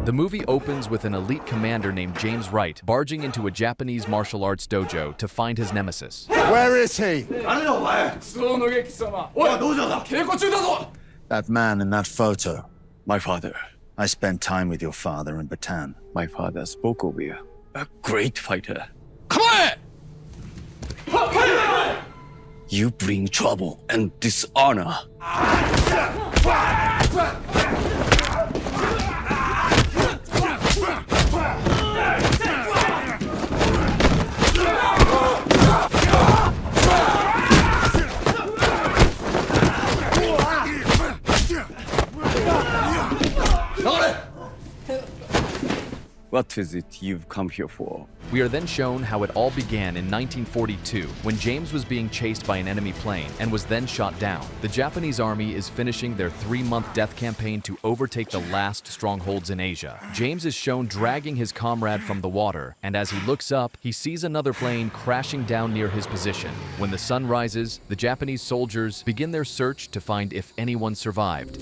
The movie opens with an elite commander named James Wright barging into a Japanese martial arts dojo to find his nemesis. Where is he? That man in that photo. My father. I spent time with your father in Bataan. My father spoke of you. A great fighter. You bring trouble and dishonor. What is it you've come here for? We are then shown how it all began in 1942 when James was being chased by an enemy plane and was then shot down. The Japanese army is finishing their 3-month death campaign to overtake the last strongholds in Asia. James is shown dragging his comrade from the water, and as he looks up, he sees another plane crashing down near his position. When the sun rises, the Japanese soldiers begin their search to find if anyone survived.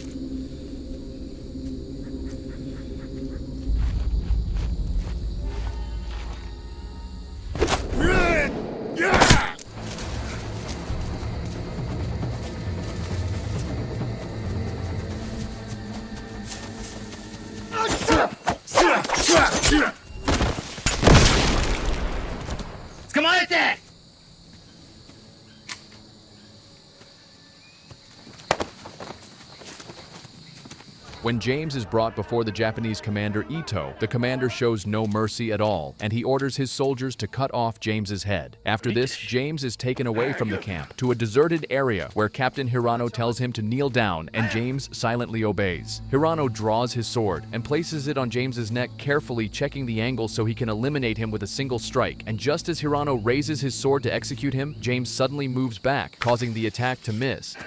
When James is brought before the Japanese commander Ito, the commander shows no mercy at all, and he orders his soldiers to cut off James's head. After this, James is taken away from the camp to a deserted area where Captain Hirano tells him to kneel down, and James silently obeys. Hirano draws his sword and places it on James's neck, carefully checking the angle so he can eliminate him with a single strike. And just as Hirano raises his sword to execute him, James suddenly moves back, causing the attack to miss.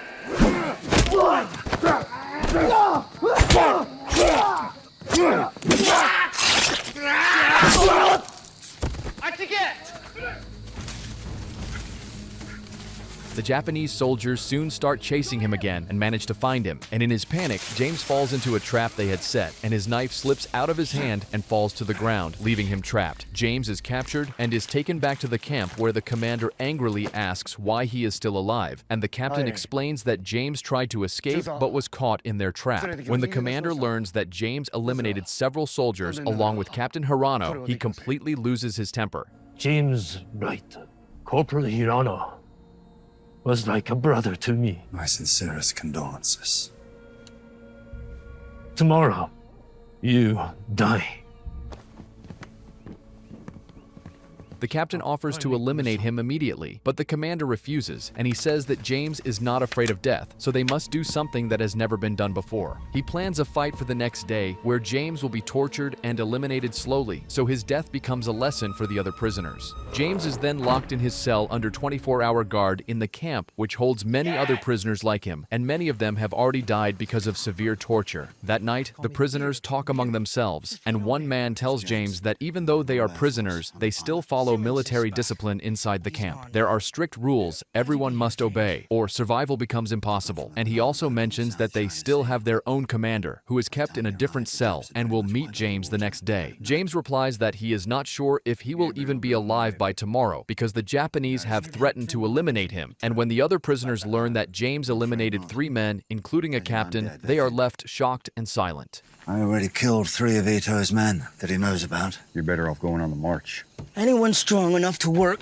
The Japanese soldiers soon start chasing him again and manage to find him, and in his panic, James falls into a trap they had set, and his knife slips out of his hand and falls to the ground, leaving him trapped. James is captured and is taken back to the camp where the commander angrily asks why he is still alive, and the captain explains that James tried to escape but was caught in their trap. When the commander learns that James eliminated several soldiers along with Captain Hirano, he completely loses his temper. James Wright, Corporal Hirano, was like a brother to me. My sincerest condolences. Tomorrow, you die. The captain offers to eliminate him immediately, but the commander refuses, and he says that James is not afraid of death, so they must do something that has never been done before. He plans a fight for the next day, where James will be tortured and eliminated slowly, so his death becomes a lesson for the other prisoners. James is then locked in his cell under 24-hour guard in the camp, which holds many other prisoners like him, and many of them have already died because of severe torture. That night, the prisoners talk among themselves, and one man tells James that even though they are prisoners, they still follow military discipline inside the camp. There are strict rules everyone must obey, or survival becomes impossible. And he also mentions that they still have their own commander, who is kept in a different cell, and will meet James the next day. James replies that he is not sure if he will even be alive by tomorrow, because the Japanese have threatened to eliminate him. And when the other prisoners learn that James eliminated 3 men, including a captain, they are left shocked and silent. I already killed 3 of Ito's men that he knows about. You're better off going on the march. Anyone strong enough to work,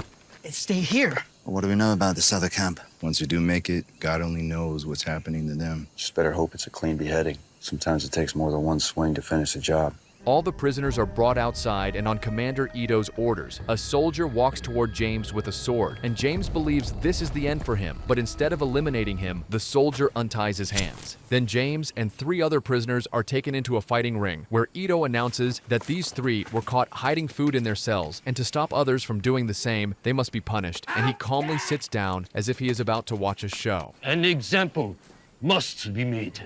stay here. Well, what do we know about this other camp? Once you do make it, God only knows what's happening to them. Just better hope it's a clean beheading. Sometimes it takes more than one swing to finish a job. All the prisoners are brought outside, and on Commander Ito's orders, a soldier walks toward James with a sword, and James believes this is the end for him, but instead of eliminating him, the soldier unties his hands. Then James and 3 other prisoners are taken into a fighting ring, where Ito announces that these 3 were caught hiding food in their cells, and to stop others from doing the same, they must be punished, and he calmly sits down as if he is about to watch a show. An example must be made.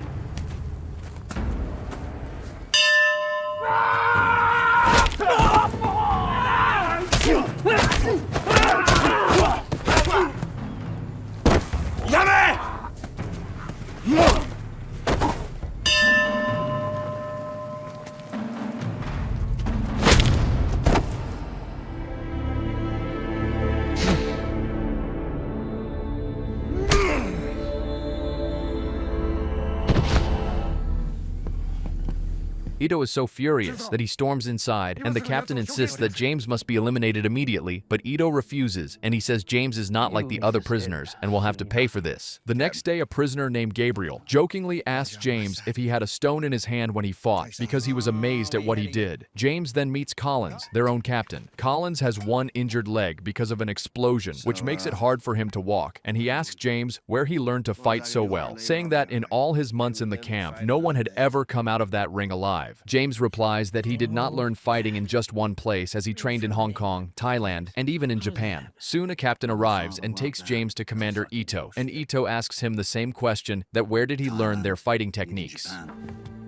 Ito is so furious that he storms inside, and the captain insists that James must be eliminated immediately, but Ito refuses, and he says James is not like the other prisoners and will have to pay for this. The next day, a prisoner named Gabriel jokingly asks James if he had a stone in his hand when he fought, because he was amazed at what he did. James then meets Collins, their own captain. Collins has one injured leg because of an explosion, which makes it hard for him to walk, and he asks James where he learned to fight so well, saying that in all his months in the camp, no one had ever come out of that ring alive. James replies that he did not learn fighting in just one place, as he trained in Hong Kong, Thailand, and even in Japan. Soon a captain arrives and takes James to Commander Ito, and Ito asks him the same question, that where did he learn their fighting techniques.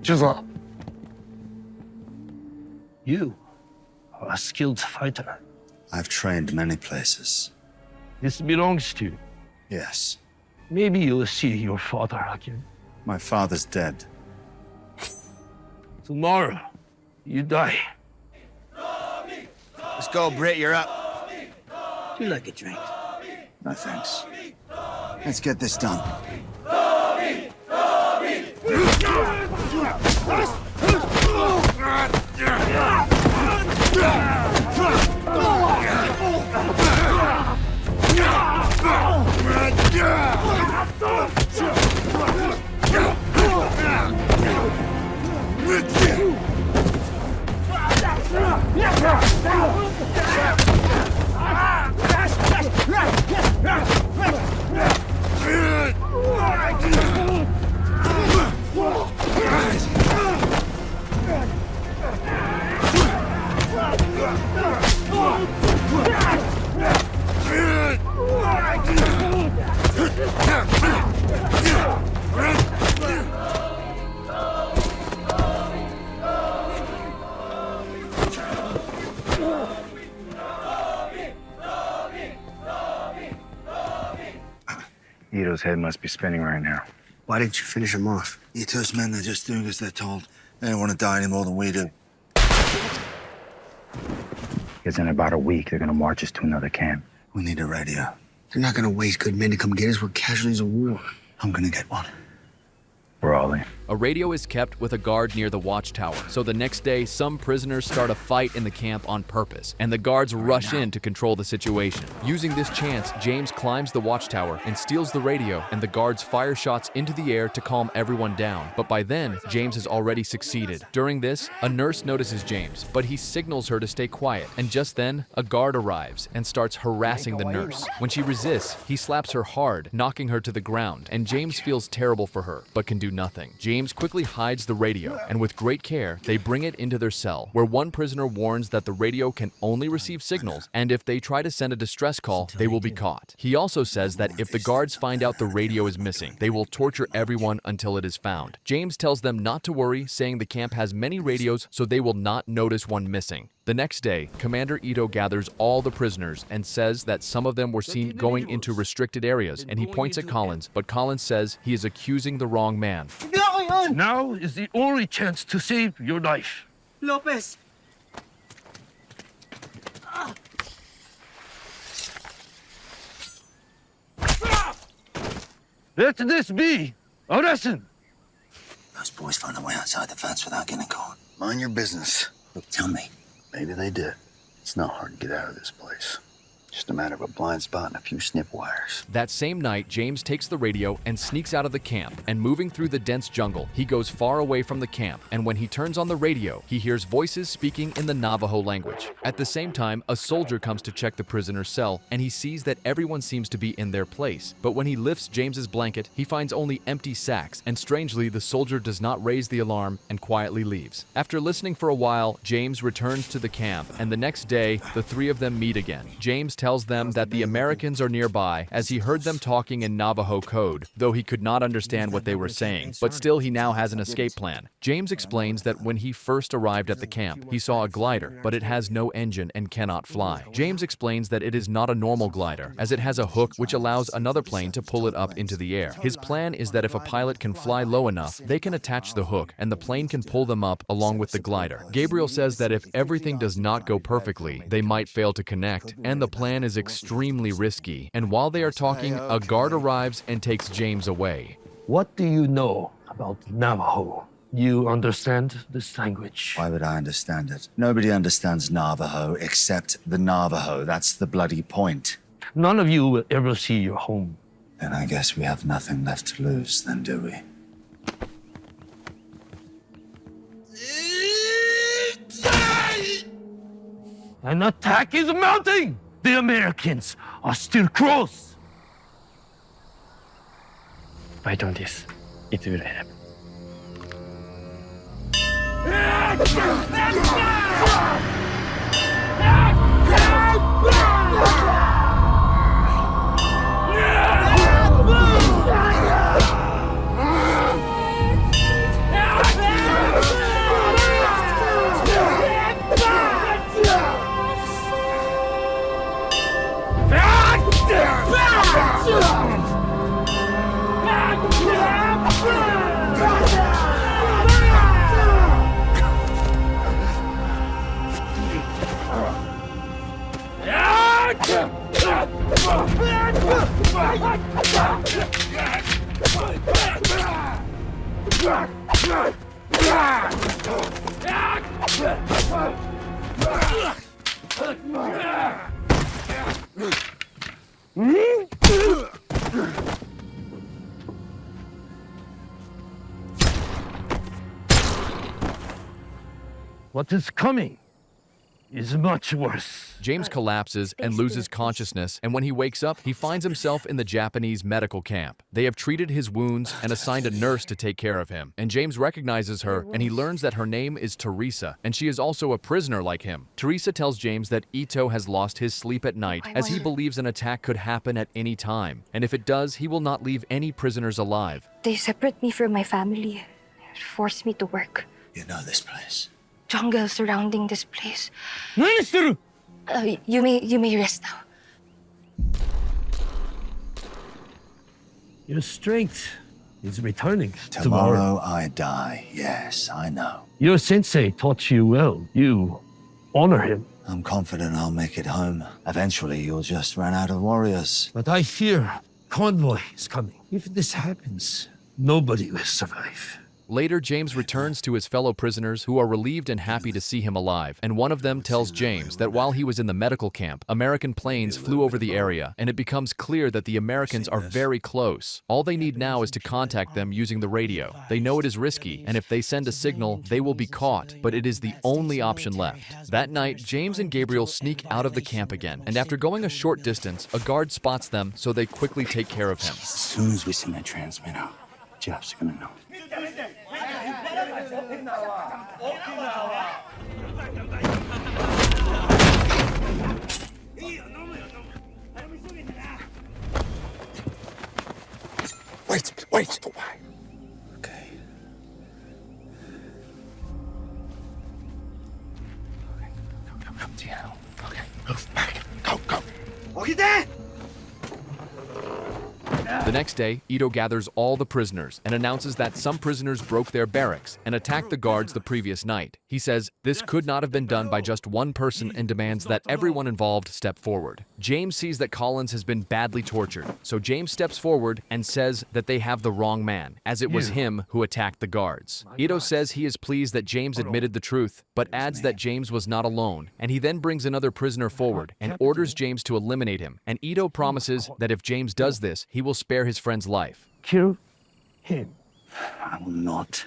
Chisel. You are a skilled fighter. I've trained many places. This belongs to you. Yes. Maybe you'll see your father again. My father's dead. Tomorrow, you die. Let's go, Britt, you're up. Do you like a drink? No thanks. Let's get this done. Ito's head must be spinning right now. Why didn't you finish him off? Ito's men, they're just doing as they're told. They don't want to die any more than we do. Because in about a week, they're gonna march us to another camp. We need a radio. They're not gonna waste good men to come get us. We're casualties of war. I'm gonna get one. We're all in. A radio is kept with a guard near the watchtower, so the next day, some prisoners start a fight in the camp on purpose, and the guards rush in to control the situation. Using this chance, James climbs the watchtower and steals the radio, and the guards fire shots into the air to calm everyone down. But by then, James has already succeeded. During this, a nurse notices James, but he signals her to stay quiet, and just then, a guard arrives and starts harassing the nurse. When she resists, he slaps her hard, knocking her to the ground, and James feels terrible for her, but can do nothing. James quickly hides the radio, and with great care, they bring it into their cell, where one prisoner warns that the radio can only receive signals, and if they try to send a distress call, they will be caught. He also says that if the guards find out the radio is missing, they will torture everyone until it is found. James tells them not to worry, saying the camp has many radios, so they will not notice one missing. The next day, Commander Ito gathers all the prisoners and says that some of them were seen going into restricted areas, and he points at Collins, but Collins says he is accusing the wrong man. Now is the only chance to save your life. Lopez! Let this be a lesson. Those boys found their way outside the fence without getting caught. Mind your business. Look, tell me. Maybe they did. It's not hard to get out of this place. Just a matter of a blind spot and a few snip wires. That same night, James takes the radio and sneaks out of the camp, and moving through the dense jungle, he goes far away from the camp, and when he turns on the radio, he hears voices speaking in the Navajo language. At the same time, a soldier comes to check the prisoner's cell, and he sees that everyone seems to be in their place. But when he lifts James's blanket, he finds only empty sacks, and strangely, the soldier does not raise the alarm and quietly leaves. After listening for a while, James returns to the camp, and the next day, the three of them meet again. James tells them that the Americans are nearby, as he heard them talking in Navajo code, though he could not understand what they were saying, but still he now has an escape plan. James explains that when he first arrived at the camp, he saw a glider, but it has no engine and cannot fly. James explains that it is not a normal glider, as it has a hook which allows another plane to pull it up into the air. His plan is that if a pilot can fly low enough, they can attach the hook, and the plane can pull them up along with the glider. Gabriel says that if everything does not go perfectly, they might fail to connect, and the plan is extremely risky. And while they are talking, a guard arrives and takes James away. What do you know about Navajo? You understand this language? Why would I understand it? Nobody understands Navajo except the Navajo. That's the bloody point. None of you will ever see your home. Then I guess we have nothing left to lose, then, do we? An attack is mounting! The Americans are still close! Fight on this. It will help. What is coming is much worse. James collapses and loses consciousness, and when he wakes up, he finds himself in the Japanese medical camp. They have treated his wounds and assigned a nurse to take care of him. And James recognizes her, and he learns that her name is Teresa, and she is also a prisoner like him. Teresa tells James that Ito has lost his sleep at night, as he believes an attack could happen at any time. And if it does, he will not leave any prisoners alive. They separate me from my family, force me to work. You know this place. Jungle surrounding this place. You may rest now. Your strength is returning. Tomorrow I die. Yes, I know. Your sensei taught you well. You honor him. I'm confident I'll make it home. Eventually, you'll just run out of warriors. But I fear convoy is coming. If this happens, nobody will survive. Later, James returns to his fellow prisoners who are relieved and happy to see him alive, and one of them tells James that while he was in the medical camp, American planes flew over the area, and it becomes clear that the Americans are very close. All they need now is to contact them using the radio. They know it is risky, and if they send a signal, they will be caught, but it is the only option left. That night, James and Gabriel sneak out of the camp again, and after going a short distance, a guard spots them, so they quickly take care of him. As soon as we send that transmitter, Jeff's gonna know. Wait. Okay. Go, Tiano. Okay, move back. Go. The next day, Ito gathers all the prisoners and announces that some prisoners broke their barracks and attacked the guards the previous night. He says this could not have been done by just one person and demands that everyone involved step forward. James sees that Collins has been badly tortured, so James steps forward and says that they have the wrong man, as it was him who attacked the guards. Ito says he is pleased that James admitted the truth, but adds that James was not alone, and he then brings another prisoner forward and orders James to eliminate him, and Ito promises that if James does this, he will spare his friend's life. Kill him. I will not.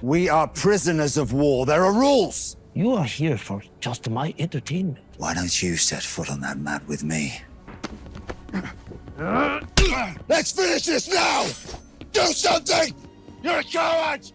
We are prisoners of war. There are rules. You are here for just my entertainment. Why don't you set foot on that mat with me? Let's finish this now! Do something! You're a coward!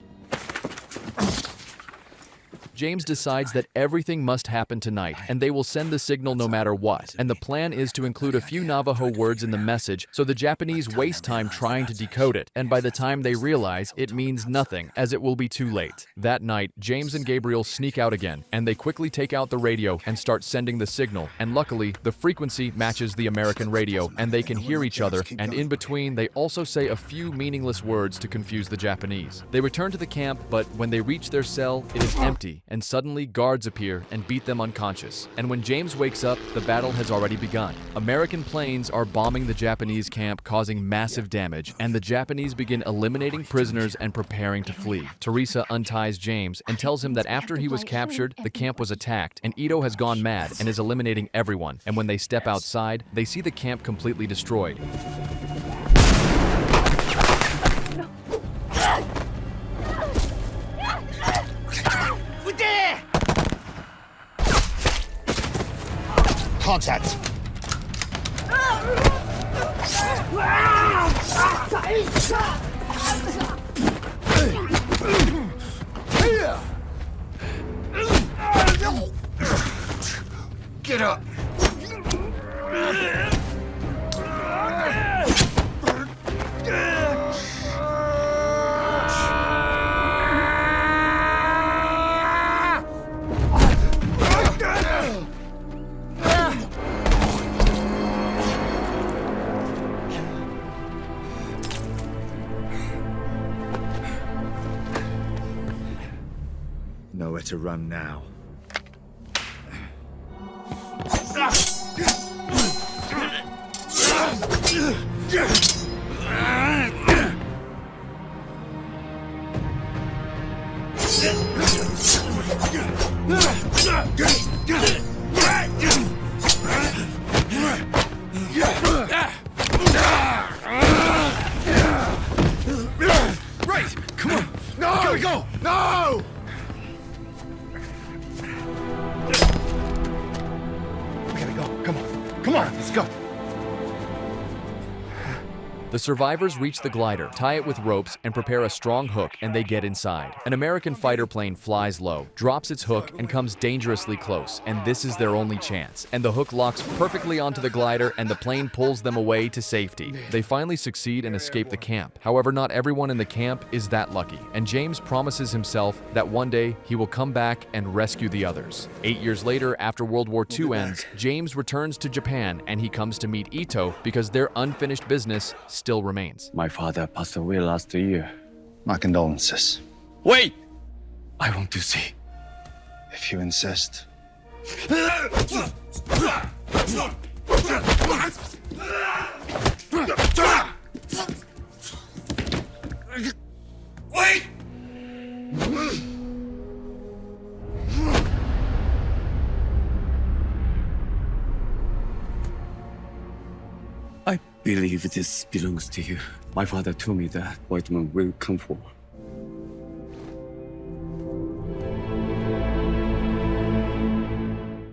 James decides that everything must happen tonight, and they will send the signal no matter what. And the plan is to include a few Navajo words in the message so the Japanese waste time trying to decode it, and by the time they realize, it means nothing, as it will be too late. That night, James and Gabriel sneak out again, and they quickly take out the radio and start sending the signal, and luckily, the frequency matches the American radio, and they can hear each other, and in between, they also say a few meaningless words to confuse the Japanese. They return to the camp, but when they reach their cell, it is empty, and suddenly guards appear and beat them unconscious. And when James wakes up, the battle has already begun. American planes are bombing the Japanese camp, causing massive damage, and the Japanese begin eliminating prisoners and preparing to flee. Teresa unties James and tells him that after he was captured, the camp was attacked, and Ito has gone mad and is eliminating everyone. And when they step outside, they see the camp completely destroyed. Contact! Get up! Nowhere to run now. Right! Come on! No! Here we go! No! We gotta go. Come on. Come on, let's go. The survivors reach the glider, tie it with ropes, and prepare a strong hook, and they get inside. An American fighter plane flies low, drops its hook, and comes dangerously close, and this is their only chance. And the hook locks perfectly onto the glider, and the plane pulls them away to safety. They finally succeed and escape the camp. However, not everyone in the camp is that lucky, and James promises himself that one day he will come back and rescue the others. 8 years later, after World War II ends, James returns to Japan, and he comes to meet Ito because their unfinished business still remains. My father passed away last year. My condolences. Wait! I want to see. If you insist. Wait! I believe this belongs to you. My father told me that white man will come for